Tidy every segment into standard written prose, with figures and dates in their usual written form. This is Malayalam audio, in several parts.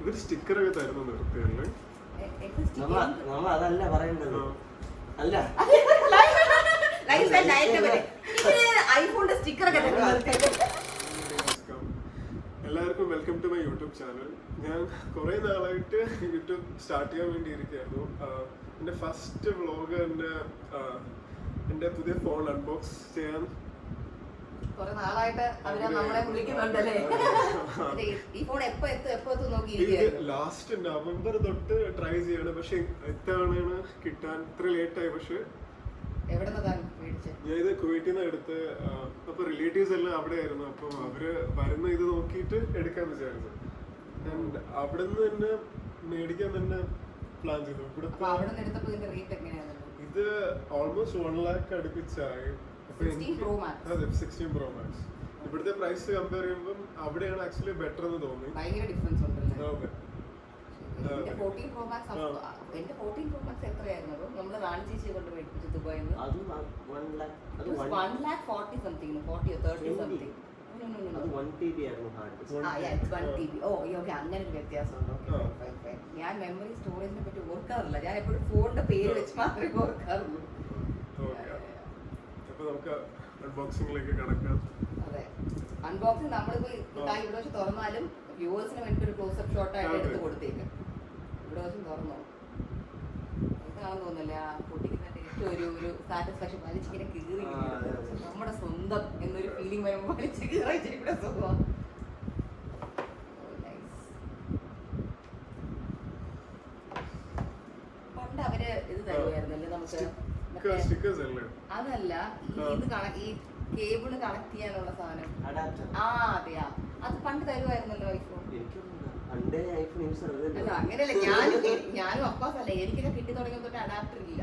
ഇവര് സ്റ്റിക്കർ ഒക്കെ തരുന്നു നിർത്തിയല്ലേ? നമ്മൾ അതല്ല പറയേണ്ടത്. അല്ല ഐഫോണിന്റെ സ്റ്റിക്കർ ഒക്കെ എല്ലാവർക്കും welcome to my YouTube channel. ഞാൻ കുറെ നാളായിട്ട് യൂട്യൂബ് സ്റ്റാർട്ട് ചെയ്യാൻ വേണ്ടി ഇരിക്കുകയായിരുന്നു. എൻ്റെ ഫസ്റ്റ് വ്ളോഗ് എൻ്റെ പുതിയ ഫോൺ അൺബോക്സ് ചെയ്യാൻ ലാസ്റ്റ് നവംബർ തൊട്ട് ട്രൈ ചെയ്യാണ്. പക്ഷെ എത്താണ് കിട്ടാൻ ഇത്ര ലേറ്റ് ആയി. പക്ഷെ ഞാൻ ഇത് കുവൈറ്റിൽ നിന്ന് എടുത്ത്, അപ്പൊ റിലേറ്റീവ്സ് എല്ലാം അവിടെ ആയിരുന്നു. അപ്പൊ അവര് വരുന്ന ഇത് നോക്കിയിട്ട് എടുക്കാൻ വിചാരിച്ചു. അവിടെ നിന്ന് തന്നെ മേടിക്കാൻ തന്നെ പ്ലാൻ ചെയ്തു. ഇത് ഓൾമോസ്റ്റ് 1 lakh അടുപ്പിച്ചായി. 16 Pro Max. ഇവിടുത്തെ പ്രൈസ് കമ്പയർ ചെയ്യുമ്പോൾ അവിടെയാണ് ആക്ച്വലി ബെറ്റർ എന്ന് തോന്നി. അങ്ങനെ വ്യത്യാസമുണ്ട്. ഞാൻ മെമ്മറി സ്റ്റോറേജിനെ പറ്റി ഓർക്കാറില്ല. ഞാൻ എപ്പോഴും ഫോണിന്റെ പേര് വെച്ച് മാത്രമേ ഓർക്കാറുള്ളൂ. അൺബോക്സിംഗിലേക്ക് കടക്കാം. അതെ, അൺബോക്സിംഗ് നമ്മളിപ്പോ ഇവിടെ വെച്ച് തുറന്നാലും വ്യൂവേഴ്സിന് വേണ്ടി ഒരു ക്ലോസപ്പ് ഷോട്ട് ആയിട്ട് എടുത്ത് കൊടുത്തേക്ക്. ഇവിടെ വെച്ച് തുറന്നോ, ഇതാണെന്ന് തോന്നുന്നില്ല കുട്ടിക്ക് ഒരു സാറ്റിസ്ഫാക്ഷൻ. വലിച്ചിങ്ങനെ കീറി നമ്മുടെ സ്വന്തം എന്നൊരു ഫീലിംഗ് വരുമ്പോൾ വലിച്ച് കീറിച്ചിരിക്കുന്ന സുഖം. പണ്ട് അവര് ഇത് തരുമായിരുന്നല്ലേ നമുക്ക്. അതല്ല, ഈ കേബിള് കണക്ട് ചെയ്യാനുള്ള സാധനം. അതെയാ, അത് പണ്ട് തരുമായിരുന്നല്ലോ ഐഫോൺ. അല്ല അങ്ങനെയല്ല, ഞാനും അപ്പാസല്ല, എനിക്കൊക്കെ കിട്ടി തുടങ്ങിയ തൊട്ട് അഡാപ്റ്റർ ഇല്ല.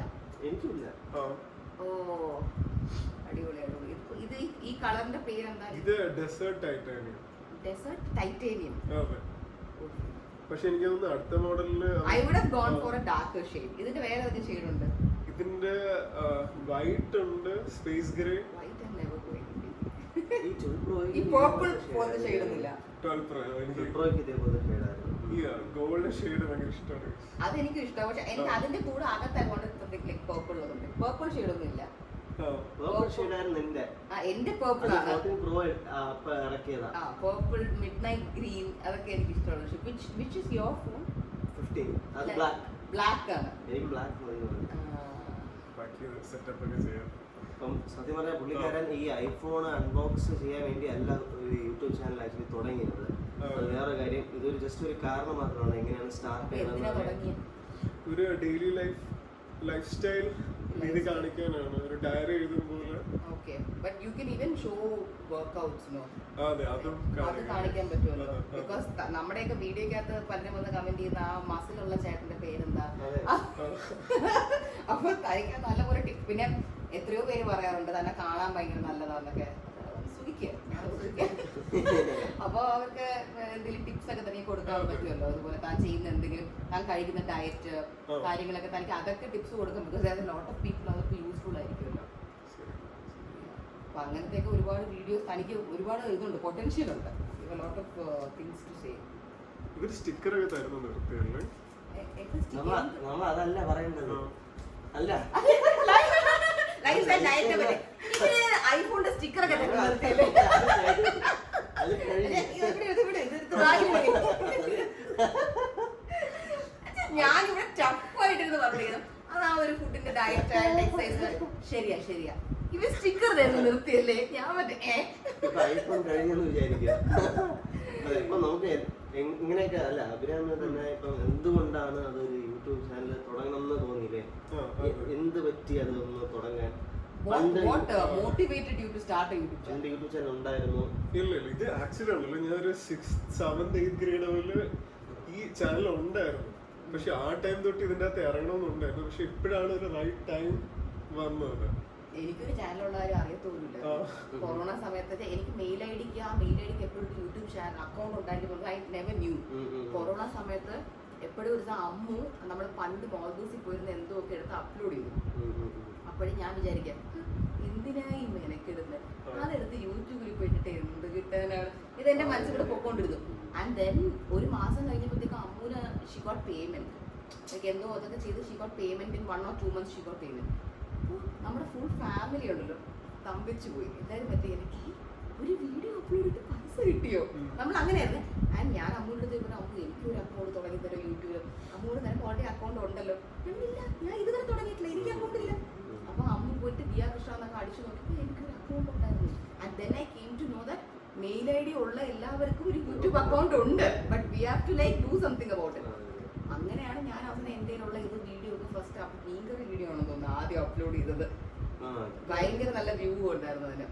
ഓ അടിപൊളി അടിപൊളി. ഇത് ഈ കളറിന്റെ പേരെന്താ? ഇത് ഡെസേർട്ട് ടൈറ്റാനിയം. Desert titanium. പക്ഷെ എനിക്ക് തോന്നുന്നു അടുത്ത മോഡലില് I would have gone for a darker shade. ഇതിന്റെ വേറെ ഏതൊക്കെ ഷെയ്ഡ് ഉണ്ട്? ഇതിന്റെ വൈറ്റ് ഉണ്ട്, space grey. White and never going ഈ പർപ്പിൾ പോലത്തെ ഷെയ്ഡ് ഒന്നുമില്ല. 12 Pro ഗോൾഡ് ഷെയ്ഡ് ഭയങ്കര ഇഷ്ടമാണ്. അതെനിക്ക് ഇഷ്ടമാണ്. പക്ഷെ എനിക്ക് അതിന്റെ കൂടെ അകത്ത് പർപ്പിൾ ഉള്ളതുണ്ട്. പർപ്പിൾ ഷെയ്ഡ് ഒന്നും ഇല്ല. എന്റെ പർപ്പിൾ പർപ്പിൾ മിഡ്നൈറ്റ് ഗ്രീൻ അതൊക്കെ എനിക്ക് ഇഷ്ടമാണ്. Which is your phone? 15. അത് ബ്ലാക്ക് ആണ്. എനിക്ക് ബ്ലാക്ക് മതി. ബാക്കി സെറ്റപ്പ് ഒക്കെ ചെയ്യാം. അപ്പം സത്യം പറഞ്ഞാൽ പുള്ളിക്കാരൻ ഈ ഐഫോൺ അൺബോക്സ് ചെയ്യാൻ വേണ്ടി അല്ല ഒരു യൂട്യൂബ് ചാനൽ ആക്ച്വലി തുടങ്ങിയത്. വേറെ കാര്യം, ഇതൊരു ജസ്റ്റ് ഒരു കാരണം മാത്രമാണ് എങ്ങനെയാണ് സ്റ്റാർട്ട് ചെയ്യുന്നത്. ഒരു ഡെയിലി ലൈഫ് സ്റ്റൈൽ രീതി കാണിക്കാനാണ്, ഒരു ഡയറി എഴുതുമ്പോൾ. Okay, but you can even show workouts നോ. അതെ, അതും കാണിക്കാൻ പറ്റുമല്ലോ. ബിക്കോസ് നമ്മുടെയൊക്കെ വീഡിയോക്കകത്ത് പലരും വന്ന് കമന്റ് ചെയ്യുന്ന ആ മസിലുള്ള ചേട്ടന്റെ പേരെന്താ. അപ്പൊ തനിക്ക് നല്ലപോലെ ടിപ്പ്. പിന്നെ എത്രയോ പേര് പറയാറുണ്ട് തന്നെ കാണാൻ ഭയങ്കര നല്ലതാന്നൊക്കെ. അപ്പൊ അവർക്ക് എന്തെങ്കിലും ടിപ്സ് ഒക്കെ തന്നെ കൊടുക്കാൻ പറ്റുമല്ലോ. അതുപോലെ താൻ ചെയ്യുന്ന എന്തെങ്കിലും, താൻ കഴിക്കുന്ന ഡയറ്റ് കാര്യങ്ങളൊക്കെ തനിക്ക് അതൊക്കെ ടിപ്സ് കൊടുക്കും. ബിക്കോസ് ലോട്ട് ഓഫ് പീപ്പിൾ അതൊക്കെ യൂസ്ഫുൾ ആയിരിക്കുമല്ലോ. അപ്പൊ അങ്ങനത്തെയൊക്കെ ഒരുപാട് വീഡിയോസ് തനിക്ക് ഒരുപാട് ഇതുണ്ട്, പൊട്ടൻഷ്യൽ ഉണ്ട്. Lot of things to say. ഇവര് സ്റ്റിക്കർ ഒക്കെ തരുന്നു നിർത്തിയല്ലേ? നമ്മൾ അതല്ല പറയേണ്ടത്. അല്ല ഐഫോണിന്റെ സ്റ്റിക്കർ ഒക്കെ ഞാനിവിടെ ടഫായിട്ടിരുന്ന് പറഞ്ഞിരിക്കണം. അത് ആ ഒരു ഫുഡിന്റെ ഡയറ്റ് ആൻഡ് എക്സസൈസ്. ശരിയാ ശരിയാ, ഇവ സ്റ്റിക്കർ തരുന്ന നിർത്തിയല്ലേ? ഞാൻ ഐഫോൺ കഴിഞ്ഞെന്ന് വിചാരിക്കുക. ഇപ്പൊ നമുക്ക് ഇങ്ങനെയൊക്കെ അല്ല അഭിരാമ തന്നെ. ഇപ്പം എന്തുകൊണ്ടാണ് അതൊരു യൂട്യൂബ് ചാനൽ തുടങ്ങണം എന്ന് തോന്നിയില്ലേ? എന്ത് പറ്റി അതൊന്ന് തുടങ്ങാൻ? യൂട്യൂബ് ചാനൽ ഉണ്ടായിരുന്നു? ഇല്ല, ഇത് ആക്ച്വലി ഉണ്ടല്ലോ, ഞാനൊരു 6th 7th 8th ഗ്രേഡ് ലെവലില് ഈ ചാനൽ ഉണ്ടായിരുന്നു. പക്ഷെ ആ ടൈം തൊട്ട് ഇതിന്റെ അകത്ത് ഇറങ്ങണമെന്നുണ്ടായിരുന്നു. പക്ഷെ ഇപ്പോഴാണ് ഒരു റൈറ്റ് ടൈം വന്നത്. എനിക്കൊരു ചാനലുള്ള കാര്യം അറിയത്തോന്നില്ല. കൊറോണ സമയത്ത് എനിക്ക് മെയിൽ ഐ ഡിക്ക് എപ്പോഴും യൂട്യൂബ് ചാനൽ അക്കൗണ്ട് ഉണ്ടായിരുന്നു. I never knew. കൊറോണ സമയത്ത് എപ്പോഴും ഒരു അമ്മു നമ്മൾ പണ്ട് മോൾഡൂസിൽ പോയിരുന്ന എന്തോ ഒക്കെ എടുത്ത് അപ്ലോഡ് ചെയ്തു. അപ്പോഴും ഞാൻ വിചാരിക്കാം, എന്തിനായി മെനക്കിടുന്നത്? അതെടുത്ത് യൂട്യൂബിൽ പോയിട്ടിട്ട് എന്ത് കിട്ടാനാണ്? ഇതെന്റെ മനസ്സിലൂടെ പൊക്കോണ്ടിരുന്നു. ആൻഡ് ദെൻ ഒരു മാസം കഴിഞ്ഞപ്പോഴത്തേക്കും അമ്മ ഷീ ഗോട്ട് പേയ്മെന്റ്. ലൈക്ക് എന്തോ അതൊക്കെ ചെയ്ത് she got payment in 1 or 2 months she got payment. നമ്മുടെ ഫുൾ ഫാമിലി ഉണ്ടല്ലോ തമ്പിച്ചു പോയി. എല്ലാവരും പറ്റി എനിക്ക് ഒരു വീഡിയോ അപ്ലോഡ് ചെയ്തിട്ട് പൈസ കിട്ടിയോ, നമ്മൾ അങ്ങനെയായിരുന്നു. ആൻഡ് ഞാൻ അമ്മൂടെ ചോദിച്ചു അമ്മ എനിക്കൊരു അക്കൗണ്ട് തുടങ്ങി തരാം യൂട്യൂബിൽ. അമ്മൂടെ നിനക്ക് ഓൾറെഡി അക്കൗണ്ട് ഉണ്ടല്ലോ. ഇല്ല ഞാൻ ഇതുവരെ തുടങ്ങിയിട്ടില്ല, എനിക്ക് അക്കൗണ്ട് ഇല്ല. അപ്പൊ അമ്മ പോയിട്ട് ദിയ കൃഷ്ണ എന്നൊക്കെ അടിച്ചു നോക്കിയപ്പോൾ എനിക്കൊരു അക്കൗണ്ട് ഉണ്ടായിരുന്നു. And then I came to know that mail I D ഉള്ള എല്ലാവർക്കും ഒരു യൂട്യൂബ് അക്കൗണ്ട് ഉണ്ട്, but we have to like do something about it. അങ്ങനെയാണ് ഞാൻ അവന് എൻ്റെ ഉള്ള ഇത് വീഡിയോ ഒക്കെ ഫസ്റ്റ് ഭീകര വീഡിയോ ആണെന്ന് തോന്നുന്നു ആദ്യം അപ്ലോഡ് ചെയ്തത്. ഭയങ്കര നല്ല വ്യൂ ഉണ്ടായിരുന്നു അതിന്.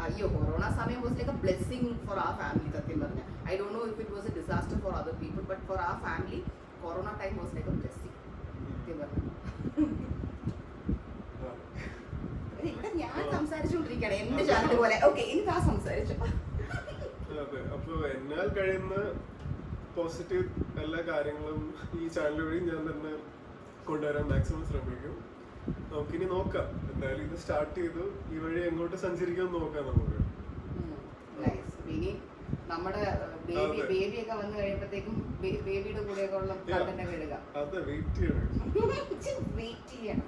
അയ്യോ കൊറോണ സമയം was like a blessing for our family. സത്യം പറഞ്ഞാൽ I don't know if it was a disaster for other people, but for our family corona time was like a blessing. സത്യം പറഞ്ഞു. ഇവിടെ ഞാൻ സംസാരിച്ചുകൊണ്ടിരിക്കുകയാണ് എന്റെ ചാനൽ പോലെ. ഓക്കെ ഇനി താ സംസാരിച്ചു. അതെ, അപ്പൊ എന്നാൽ കഴിയുന്ന പോസിറ്റീവ് എല്ലാ കാര്യങ്ങളും ഈ ചാനൽ വഴി ഞാൻ തന്നെ കൊണ്ടുവരാൻ മാക്സിമം ശ്രമിക്കും. നമുക്കിനി നോക്കാം, എന്തായാലും ഇത് സ്റ്റാർട്ട് ചെയ്തു, ഈ വഴി എങ്ങോട്ട് സഞ്ചരിക്കാൻ നോക്കാം നമുക്ക്. ഇനി നമ്മുടെ ബേബിയൊക്കെ വന്നു കഴിയുമ്പോഴത്തേക്കും ബേബിയുടെ കൂടെയൊക്കെ ഉള്ള കണ്ടന്റ് ഇടുക. അതെ, വെയിറ്റ് ചെയ്യണം.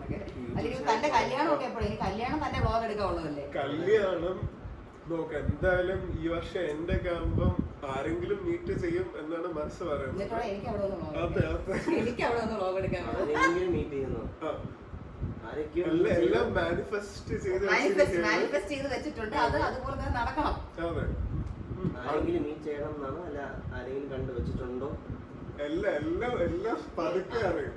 അല്ലെങ്കിൽ തന്റെ കല്യാണം ഒക്കെ എപ്പോഴും, ഇനി കല്യാണം തന്നെ വ്ളോഗ് എടുക്കാനുള്ളതല്ലേ? കല്യാണം നോക്കാം എന്തായാലും ഈ വർഷം എന്റെ ഒക്കെ ആകുമ്പം ആരെങ്കിലും മീറ്റ് ചെയ്യും എന്നാണ് മനസ്സ് പറയുന്നത്. എനിക്ക് അവിടെ ഒന്ന് വ്ളോഗ് എടുക്കാൻ എല്ലാം മാനിഫെസ്റ്റ് ചെയ്ത് വെച്ചിട്ടുണ്ട്. അത് അതുപോലെ തന്നെ നടക്കണം. അതെ, ആരെങ്കിലും മീറ്റ് ചെയ്യണം എന്നാണോ അല്ല ആരെങ്കിലും കണ്ടു വെച്ചിട്ടുണ്ടോ? എല്ലാം പതുക്കെ അറിയും.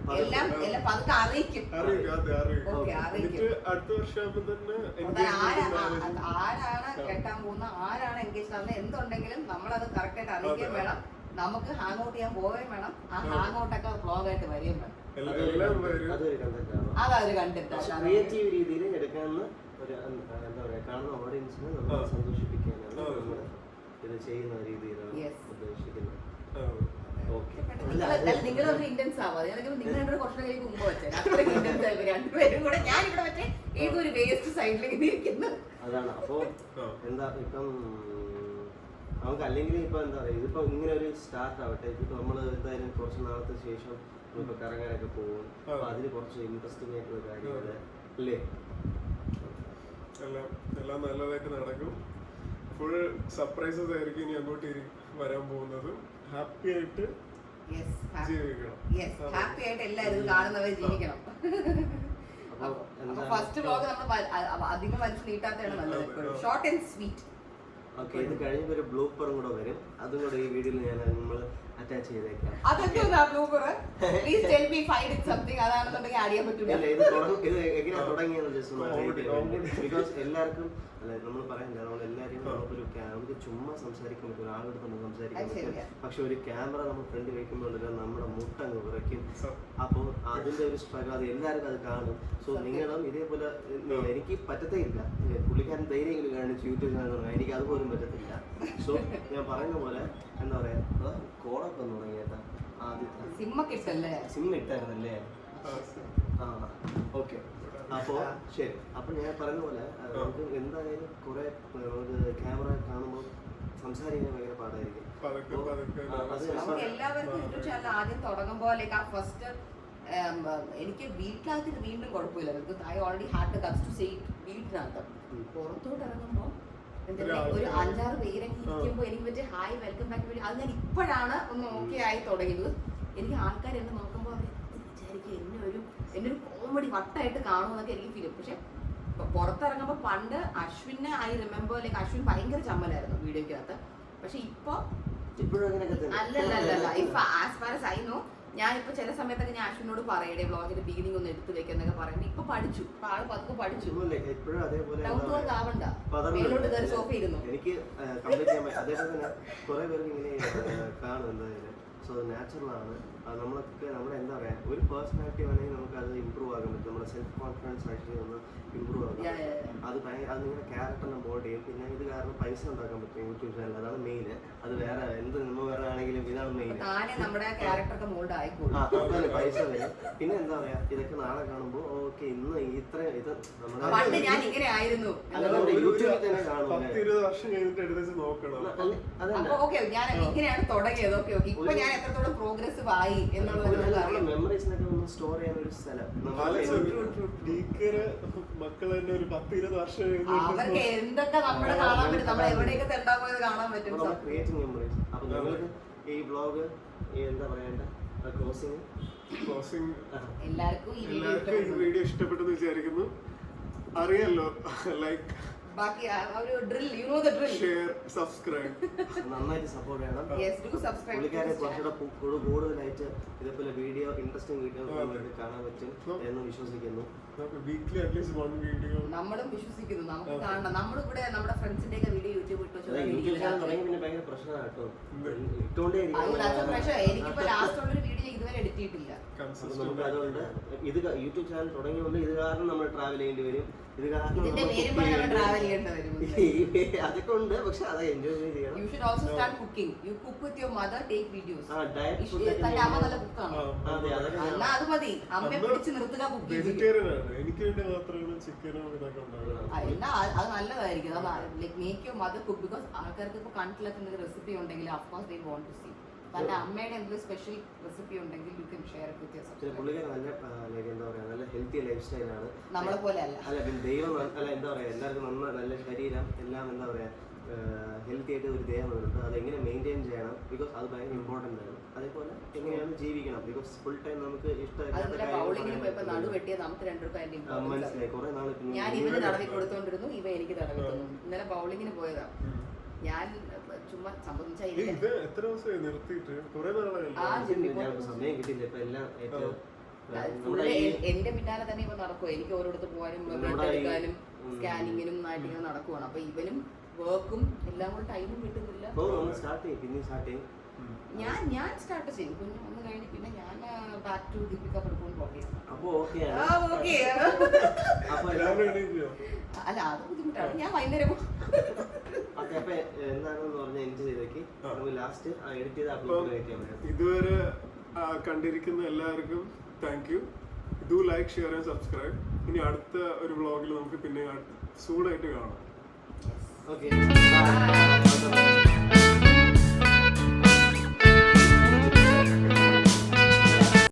അടുത്ത വർഷം തന്നെ ആരാണ് കെട്ടാൻ പോകുന്ന, ആരാണ് എൻഗേജ് ആവുന്നത്, എന്തുണ്ടെങ്കിലും നമ്മളത് കറക്റ്റ് ആയിട്ട് അറിയിക്കുകയും വേണം. നമുക്ക് ഹാങ് ഔട്ട് ചെയ്യാൻ പോവുകയും വേണം. ആ ഹാങ് ഔട്ടൊക്കെ വ്ളോഗായിട്ട് വരികയും വേണം. അതൊരു കണ്ടന്റ് ക്രിയേറ്റീവ് രീതിയിൽ എടുക്കാവുന്ന ഒരു എന്താ പറയാ, കാണുന്ന ഓഡിയൻസിനെ നമ്മൾ സന്തോഷിപ്പിക്കാനാണ് നമ്മൾ ഇത് ചെയ്യുന്ന രീതിയിലാണ് ഉദ്ദേശിക്കുന്നത്. നിങ്ങളൊരു ഇന്റൻസ് ആവാതെ നിങ്ങൾ കുറച്ചു കഴിയും മുമ്പ് വെച്ചാൽ അത്രയും ഇന്റൻസ് ആയി രണ്ടുപേരും കൂടെ. ഞാൻ ഇവിടെ വെച്ച് ഏതൊരു വേസ്റ്റ് സൈഡിലേക്ക് ഇരിക്കുന്നു. അതാണ്. അപ്പൊ എന്താ ഇപ്പം നമുക്ക് അല്ലെങ്കിൽ ഇപ്പൊ എന്താ പറയാ, ഇതിപ്പോ ഇങ്ങനെ ഒരു സ്റ്റാർട്ട് ആവട്ടെ. ഇപ്പൊ നമ്മള് എന്തായാലും കുറച്ച് നാളത്തെ ശേഷം ഇപ്പൊ കറങ്ങാനൊക്കെ പോകും. അപ്പൊ അതിന് കുറച്ച് ഇൻട്രസ്റ്റിംഗ് ആയിട്ടുള്ള കാര്യങ്ങള് അല്ലേ? എല്ലാം നല്ലതായിട്ട് നടക്കും. ഫുൾ സർപ്രൈസസ് ആയിരിക്കും ഇനി അങ്ങോട്ട് വരാൻ പോകുന്നത്. ഹാപ്പി ആയിട്ട് ജീവിക്കണം. ഹാപ്പി ആയിട്ട് എല്ലാവരും കാണുന്നവരെ ജീവിക്കണം. ഫസ്റ്റ് വ്ലോഗ് നമ്മൾ അധികം വലിച്ചു നീട്ടാത്തതാണ് നല്ലത്. Short and sweet. ഓക്കെ, ഇത് കഴിയുമ്പോൾ ഒരു ബ്ലൂപ്പറും കൂടെ വരും. അതും കൂടെ ഈ വീഡിയോയിൽ ഞാൻ നമ്മൾ അറ്റാച്ച് ചെയ്തേക്കാം. ഇത് എങ്ങനെയാ തുടങ്ങിയെന്ന് ജസ്റ്റ് ബിക്കോസ് എല്ലാവർക്കും അല്ലെ നമ്മൾ പറയണ്ട, നമ്മൾ എല്ലാവരും നമുക്കൊരു നമുക്ക് ചുമ്മാ സംസാരിക്കാൻ പറ്റും, ഒരാളോട് നമ്മൾ സംസാരിക്കാൻ പറ്റും. പക്ഷെ ഒരു ക്യാമറ നമ്മൾ ഫ്രണ്ട് വെക്കുമ്പോൾ നമ്മുടെ മുട്ടങ്ങ് വിറയ്ക്കും. അപ്പോൾ അതിന്റെ ഒരു സ്ട്രഗിൾ അത് എല്ലാവർക്കും അത് കാണും. സോ നിങ്ങളും ഇതേപോലെ എനിക്ക് പറ്റത്തേ ഇല്ല. പുള്ളിക്കാരൻ ധൈര്യം കാണിച്ച് യൂട്യൂബ് ചാനൽ തുടങ്ങാം, എനിക്ക് അതുപോലും പറ്റത്തില്ല. സോ ഞാൻ പറയുന്ന പോലെ എന്താ പറയാ, കോളൊക്കെ ഒന്ന് തുടങ്ങിയേട്ടാ. സിം ഇട്ടായിരുന്നല്ലേ? ആ ഓക്കെ. അപ്പോ ശരി. അപ്പൊ ഞാൻ പറയുന്ന പോലെ നമുക്ക് എന്തായാലും കുറെ ക്യാമറ കാണുമ്പോൾ സംസാരിക്കാൻ ഭയങ്കര പാടായിരിക്കും. എല്ലാവർക്കും യൂട്യൂബ് ചാനൽ ആദ്യം തുടങ്ങുമ്പോൾ ഫസ്റ്റ് എനിക്ക് വീട്ടിനകത്ത് വീണ്ടും കുഴപ്പമില്ല. Because I already had the guts to say it വീട്ടിനകത്ത്. പുറത്തോട്ട് ഇറങ്ങുമ്പോൾ ഒരു 5-6 പേരൊക്കെ ഇരിക്കുമ്പോൾ എനിക്ക് പറ്റിയ ഹായ് വെൽക്കം ബാക്ക് വേണ്ടി അത് ഞാൻ ഇപ്പോഴാണ് ഒന്ന് ഓക്കെ ആയി തുടങ്ങിയത്. എനിക്ക് ആൾക്കാർ എന്നെ നോക്കുമ്പോൾ അവർ വിചാരിക്കും എന്നെ ഒരു കോമഡി വട്ടായിട്ട് കാണുമെന്നൊക്കെ എനിക്ക് ഫീൽ. പക്ഷെ പുറത്തിറങ്ങുമ്പോൾ പണ്ട് അശ്വിനെ ഐ റിമെമ്പർ ലൈക്ക് അശ്വിൻ ഭയങ്കര ചമ്മലായിരുന്നു വീഡിയോക്കകത്ത്. പക്ഷെ ഇപ്പൊ അല്ലല്ല ഇപ്പൊ as far as I know, ഞാനിപ്പോ ചില സമയത്തൊക്കെ ഞാൻ അശ്വിനോട് പറയണേ വ്ളോഗിന്റെ ബിഗിനിങ് ഒന്ന് എടുത്തു വെക്കുന്നൊക്കെ പറയുന്നത്. ഇപ്പൊ പഠിച്ചു, ഇപ്പൊ ആള് പതുക്കെ പഠിച്ചു. ആവണ്ട മേലോട്ട് കയറി സോഫ ഇരുന്നു. എനിക്ക് കംപ്ലീറ്റ് ചെയ്യാൻ പറ്റും. അതേപോലെ തന്നെ കുറെ പേർക്ക് ഇങ്ങനെ കാണും എന്തായാലും. സോ നാച്ചുറലാണ്. നമ്മളൊക്കെ നമ്മുടെ എന്താ പറയാ, ഒരു പേഴ്സണാലിറ്റി വേണമെങ്കിൽ നമുക്ക് അത് ഇമ്പ്രൂവ് ആകാൻ പറ്റും. നമ്മുടെ സെൽഫ് കോൺഫിഡൻസ് ആക്ച്വലി ഒന്ന് ഇമ്പ്രൂവ് ആകാം. അത് അത് നിങ്ങളുടെ ക്യാരക്ടറിനെ മോൾഡ് ചെയ്യും. പിന്നെ ഇത് കാരണം പൈസ ഉണ്ടാക്കാൻ പറ്റും യൂട്യൂബ് ചാനൽ. അതാണ് മെയിൻ. അത് വേറെ എന്ത് നമ്മൾ വേറെ ആണെങ്കിലും ഇതാണ് മെയിൻ. പൈസ വരും. പിന്നെ എന്താ പറയാ, ഇതൊക്കെ നാളെ കാണുമ്പോൾ ഓക്കെ ഇന്ന് ഇത്ര ഇത് നമ്മുടെ യൂട്യൂബിൽ തന്നെ കാണും. ഇങ്ങനെയാണ് തുടങ്ങിയത്. ഓക്കെ ഇപ്പൊ ഞാൻ ഞാൻ എത്രത്തോളം പ്രോഗ്രസീവ് ആയി എന്നുള്ളത് മെമ്മറീസിനൊക്കെ ഒന്ന് സ്റ്റോർ ചെയ്യാൻ ഒരു സ്ഥലം മക്കൾ തന്നെ ഒരു 10-20 വർഷം അവർക്ക് എന്തൊക്കെ നമ്മുടെ കാണാൻ പറ്റും, നമ്മൾ എവിടെയൊക്കെ തെണ്ടാ പോയത് കാണാൻ പറ്റും. Creating memories. അപ്പൊ നിങ്ങൾക്ക് ഈ ബ്ലോഗ് എന്താ പറയണ്ട ക്ലോസിംഗ് എല്ലാവർക്കും ഈ വീഡിയോ ഇഷ്ടപ്പെട്ടെന്ന് വിചാരിക്കുന്നു. അറിയാലോ, ലൈക്ക് ബാക്കി ഒരു drill, you know the drill. Share, subscribe, നന്നായിട്ട് സപ്പോർട്ട് ചെയ്യണം. Yes, do subscribe. പുള്ളിക്കാരെ കുറച്ചുകൂടെ കൂടുതലായിട്ട് ഇതേപോലെ വീഡിയോ ഇൻട്രസ്റ്റിംഗ് വീഡിയോ കാണാൻ പറ്റും എന്ന് വിശ്വസിക്കുന്നു. വീക്ക്ലി അറ്റ്ലീസ്റ്റ് 1 വീഡിയോ നമ്മളും വിശ്വസിക്കുന്നു, നമുക്ക് കാണണം. നമ്മളിവിടെ നമ്മുടെ ഫ്രണ്ട്സിന്റെ ഒക്കെ വീഡിയോ യൂട്യൂബ് ഇട്ടു തുടങ്ങി പിന്നെ ഭയങ്കര പ്രശ്നമാണ് കേട്ടോ. ഇട്ടോണ്ടേ എനിക്കിപ്പോ ലാസ്റ്റ് ഉള്ളൊരു വീഡിയോ ഇതുവരെ എഡിറ്റ് ചെയ്തിട്ടില്ല. നമുക്ക് അതുകൊണ്ട് ഇത് യൂട്യൂബ് ചാനൽ തുടങ്ങിയതുകൊണ്ട് ഇത് കാരണം നമ്മൾ ട്രാവൽ ചെയ്യേണ്ടി വരും. ഇത് കാരണം ട്രാവൽ ചെയ്യേണ്ടി വരും. അതൊക്കെ ഉണ്ട്, പക്ഷെ അത് എൻജോയ് ചെയ്യണം. You should also start cooking. You cook with your mother, take videos. തന്റെ അമ്മ നല്ല കുക്കാണ്. എന്നാ അത് മതി, അമ്മയെ പിടിച്ച് നിർത്തുക കുക്ക്. വെജിറ്റേറിയൻ ആണ്, എനിക്ക് വേണ്ടി മാത്രമാണ് ചിക്കനോ ഇതൊക്കെ ഉണ്ടാവുക. എന്നാ അത് നല്ലതായിരിക്കും. Like make your mother cook, because ആൾക്കാർക്ക് ഇപ്പൊ കണ്ടിലൊക്കെ എന്തെങ്കിലും റെസിപ്പി ഉണ്ടെങ്കിൽ of course they want to see. തന്റെ അമ്മയുടെ എന്തെങ്കിലും സ്പെഷ്യൽ റെസിപ്പി ഉണ്ടെങ്കിൽ you can share it with your subscribers. പുള്ളിക്കാരൻ നല്ല എന്താ പറയാ, നല്ല ഹെൽത്തി ലൈഫ് സ്റ്റൈലാണ്. നമ്മളെ പോലെ അല്ല. പിന്നെ ദൈവം അല്ല എന്താ പറയാ, എല്ലാവർക്കും നല്ല ശരീരം എല്ലാം എന്താ പറയാ ഹെൽത്തി ആയിട്ട് ഒരു ദേഹമുണ്ട്. അതെങ്ങനെ മെയിൻറ്റെയിൻ ചെയ്യണം, ബിക്കോസ് അത് ഭയങ്കര ഇമ്പോർട്ടൻ്റ് ആണ്. അതേപോലെ എങ്ങനെയാണ് ജീവിക്കണം, ബിക്കോസ് ഫുൾ ടൈം നമുക്ക് മനസ്സിലായി കുറെ നാൾ ഞാൻ ഇവന് തടവി കൊടുത്തോണ്ടിരുന്നു, ഇവ എനിക്ക് തടവി തന്നു. ഇന്നലെ ബൗളിങ്ങിന് പോയതാ. ഞാൻ ചുമ്മാ സംബന്ധിച്ചാൽ സമയം കിട്ടില്ല. ഇപ്പൊ എല്ലാം എന്റെ പിന്നാലെ തന്നെ ഇവ നടക്കും. എനിക്ക് ഓരോടത്ത് പോകാനും ബ്ലഡ് എടുക്കാനും സ്കാനിങ്ങിനും ആയിട്ട് ഇങ്ങനെ നടക്കുവാണ്. അപ്പൊ ഇവനും വർക്കും എല്ലാം കൂടെ ടൈമും കിട്ടുന്നില്ല. ഞാൻ സ്റ്റാർട്ട് ചെയ്യും. കുഞ്ഞു ഒന്ന് കഴിഞ്ഞ് പിന്നെ ഞാൻ back to Deepika Padukone blog. അല്ല അത് ബുദ്ധിമുട്ടാണ്. ഞാൻ വൈകുന്നേരം ഇതുവരെ കണ്ടിരിക്കുന്ന എല്ലാവർക്കും thank you. Do like, share and subscribe. ഇനി അടുത്ത ഒരു വ്ളോഗിൽ നമുക്ക് പിന്നെ സൂടായിട്ട് കാണാം. Okay. Bye.